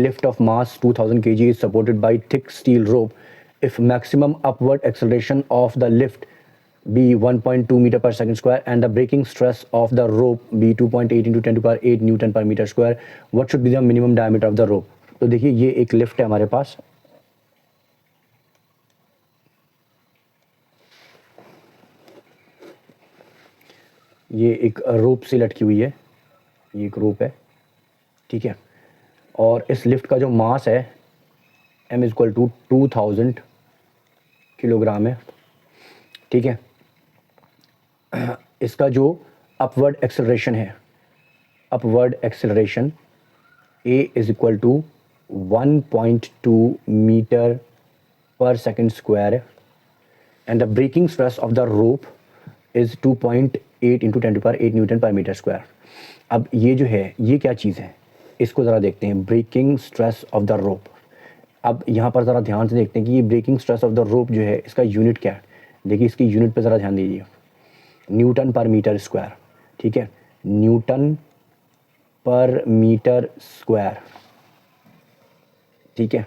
lift of mass 2000 kg is supported by thick steel rope if maximum upward acceleration of the lift be 1.2 meter per second square and the braking stress of the rope be 2.8 into 10 to power 8 Newton per meter square, what should be the minimum diameter of the rope? तो देखिए ये एक lift है हमारे पास, ये एक रोप से लटकी हुई है, ये एक रोप है, ठीक है। और इस लिफ्ट का जो मास है m इक्वल टू 2000 किलोग्राम है, ठीक है। इसका जो अपवर्ड एक्सेलरेशन है, upward acceleration a is equal to 1.2 metre per second square and the breaking stress of the rope is 2.8 into 10 to power 8 newton per metre square. अब ये जो है ये क्या चीज़ है, इसको ज़रा देखते हैं, breaking stress of the rope. अब यहाँ पर ज़रा ध्यान से देखते हैं कि ये breaking stress of the rope जो है इसका यूनिट क्या है। देखिए इसकी यूनिट पे ज़रा ध्यान दीजिए, न्यूटन पर मीटर स्क्वायर, ठीक है, न्यूटन पर मीटर स्क्वायर, ठीक है।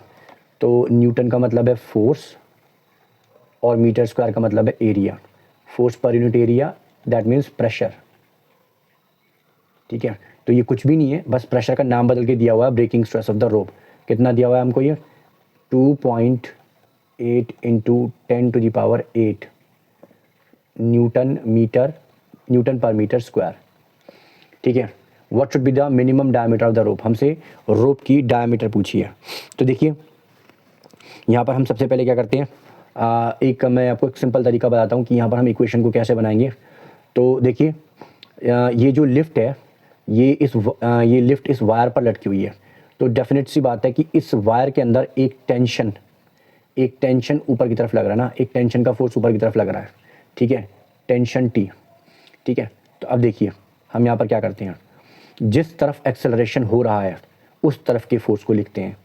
तो न्यूटन का मतलब है फोर्स और मीटर स्क्वायर का मतलब है area, force per unit area, that means pressure, ठीक है। तो ये कुछ भी नहीं है, बस प्रेशर का नाम बदल के दिया हुआ है breaking stress of the rope. कितना दिया हुआ है हमको, ये 2.8 into 10 to the power 8 newton per metre square, ठीक है। What should be the minimum diameter of the rope, हमसे रोप की डायमीटर पूछी है। तो देखिए यहाँ पर हम सबसे पहले क्या करते हैं, एक मैं आपको एक सिंपल तरीका बताता हूँ कि यहाँ पर हम इक्वेशन को कैसे बनाएंगे। तो देखिए ये जो लिफ्ट है ये लिफ्ट इस वायर पर लटकी हुई है, तो डेफिनेट सी बात है कि इस वायर के अंदर एक टेंशन ऊपर की तरफ लग रहा है ना, एक टेंशन का फोर्स ऊपर की तरफ लग रहा है, ठीक है, टेंशन T, ठीक है। तो अब देखिए हम यहाँ पर क्या करते हैं, जिस तरफ एक्सेलरेशन हो रहा है उस तरफ के फोर्स को लिखते हैं,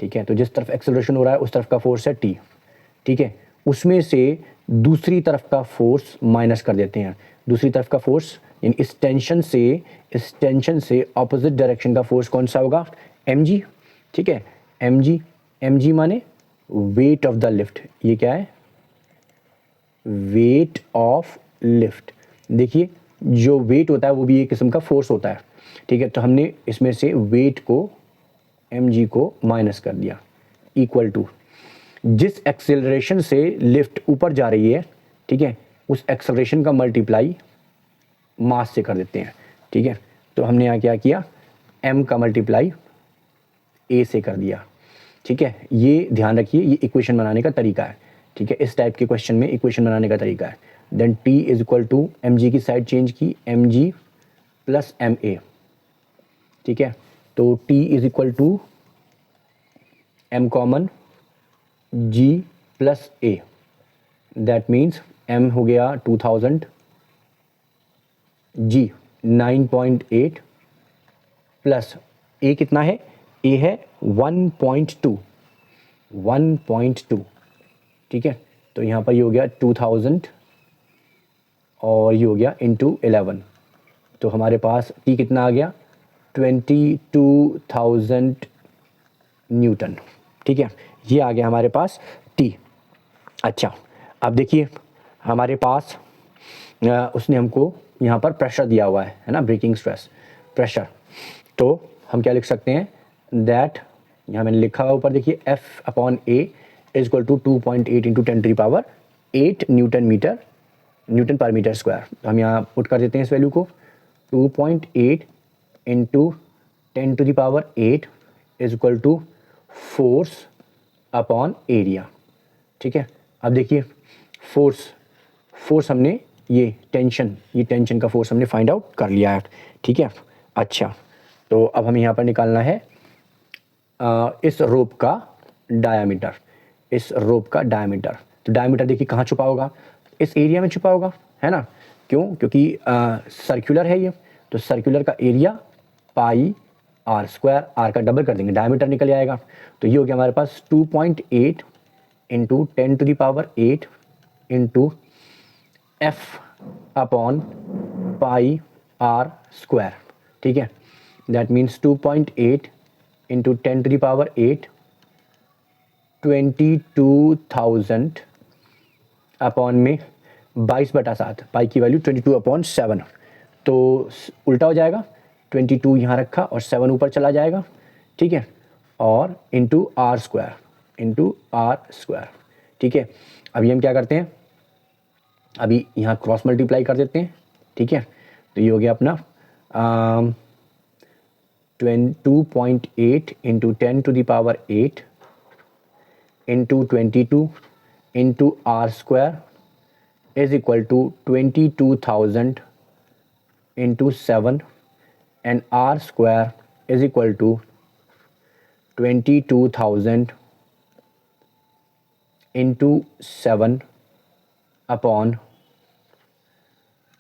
ठीक है। तो जिस तरफ एक्सेलरेशन हो रहा है उस तरफ का फोर्स है T, ठीक है, उसमें से दूसरी तरफ का फोर्स माइनस कर देते हैं। दूसरी तरफ का फोर्स यानी इस टेंशन से ऑपोजिट डायरेक्शन का फोर्स कौन सा होगा, mg, ठीक है, mg माने वेट ऑफ द लिफ्ट। ये क्या है, वेट ऑफ लिफ्ट। देखिए जो वेट होता है वो भी एक किस्म का फोर्स होता है, ठीक है। तो हमने इसमें से वेट को mg को माइनस कर दिया, इक्वल टू जिस एक्सेलरेशन से लिफ्ट ऊपर जा रही है, ठीक है, उस एक्सेलरेशन का मल्टीप्लाई मास से कर देते हैं, ठीक है। तो हमने यहाँ क्या किया, m का मल्टीप्लाई a से कर दिया, ठीक है। ये ध्यान रखिए, ये इक्वेशन बनाने का तरीका है, ठीक है। इस टाइप के क्वेश्चन में इक्वेशन बनाने का तरीका है। Then t is equal to mg की साइड चेंज की, mg प्लस ma, ठीक है। तो t is equal to m common g plus a, that means m हो गया 2000, g 9.8 प्लस a कितना है, a है 1.2, ठीक है। तो यहाँ पर ये हो गया 2000 और ये हो गया इंटू 11, तो हमारे पास t कितना आ गया 22,000 न्यूटन, ठीक है। ये आ गया हमारे पास t। अच्छा अब देखिए हमारे पास उसने हमको यहाँ पर प्रेशर दिया हुआ है ना, ब्रेकिंग स्ट्रेस प्रेशर। तो हम क्या लिख सकते हैं, दैट यहाँ मैंने लिखा हुआ ऊपर देखिए F upon A is equal to 2.8 into 10 to the power 8 newton per metre square. तो हम यहाँ पुट कर देते हैं इस वैल्यू को, 2.8 into 10 to the power 8 is equal to force upon area, ठीक है। अब देखिए फोर्स हमने ये टेंशन का फोर्स हमने फाइंड आउट कर लिया है, ठीक है। अच्छा तो अब हमें यहाँ पर निकालना है इस रोप का डायामीटर, तो डायामीटर देखिए कहाँ छुपा होगा, इस एरिया में छुपा होगा, है ना। क्यों, क्योंकि सर्कुलर है ये, तो सर्कुलर का area pi r square, r का डबल कर देंगे डायमीटर निकल आएगा। तो ये हो गया हमारे पास 2.8 into 10 to the power 8 into f upon pi r square, ठीक है। दैट मीन्स 2.8 इंटू 10⁸ 22,000 अपॉन में 22/7, पाई की वैल्यू 22/7। तो उल्टा हो जाएगा, 22 यहाँ रखा और 7 ऊपर चला जाएगा, ठीक है, और इंटू आर स्क्वायर, ठीक है। अभी हम क्या करते हैं, अभी यहाँ क्रॉस मल्टीप्लाई कर देते हैं, ठीक है। तो ये हो गया अपना 2.8 into 10⁸ into 22 into r square is equal to 22,000 into 7 and r square is equal to 22,000 into 7 upon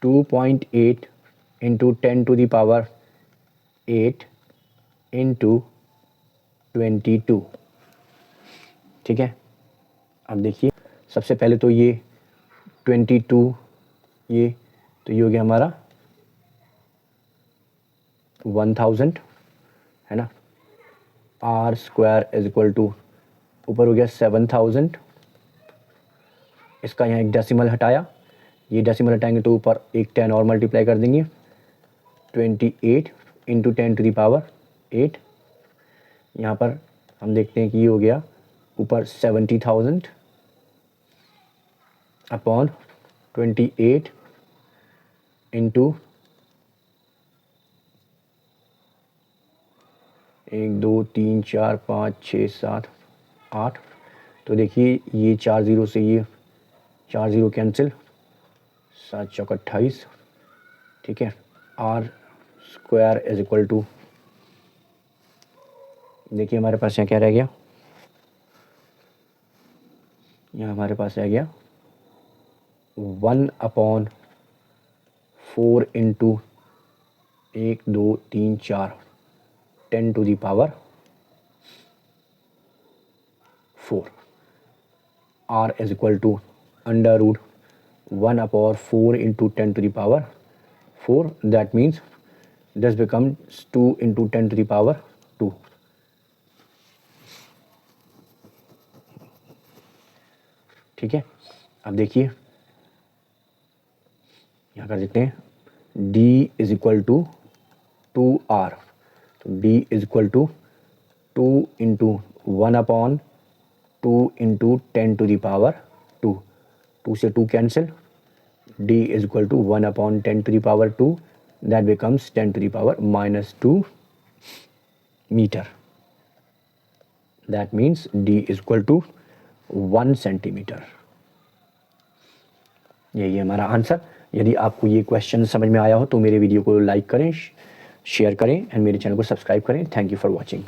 2.8 into 10⁸ into 22, ठीक है। अब देखिए, सबसे पहले तो ये 22, ये तो ये हो गया हमारा 1000, है ना। R square is equal to ऊपर हो गया 7000, इसका यहाँ एक डेसिमल हटाया, ये डेसिमल हटाएंगे तो ऊपर एक 10 और मल्टीप्लाई कर देंगे, 28 इंटू 10⁸, यहाँ पर हम देखते हैं कि ये हो गया ऊपर 70,000 अपॉन 28 इंटू 1 2 3 4 5 6 7 8। तो देखिए ये 4 0 से ये 4 0 कैंसिल, 7 चौक 28, ठीक है। R square is equal to, देखिए हमारे पास यहाँ क्या रह गया, यहाँ हमारे पास रह गया 1/4 into 1 2 3 4 10⁴ r is equal to under root 1/4 into 10⁴, that means this becomes 2 into 10⁻², ठीक है। अब देखिए यहाँ कर देते हैं d is equal to 2r, तो d is equal to 2 into 1/2 into 10⁻², 2 से 2 cancel, d is equal to 1/10⁻², that becomes 10⁻⁻² metre, that means d is equal to 1 centimetre. यही है हमारा आंसर। यदि आपको ये क्वेश्चन समझ में आया हो तो मेरे वीडियो को लाइक करें, शेयर करें एंड मेरे चैनल को सब्सक्राइब करें। Thank you for watching.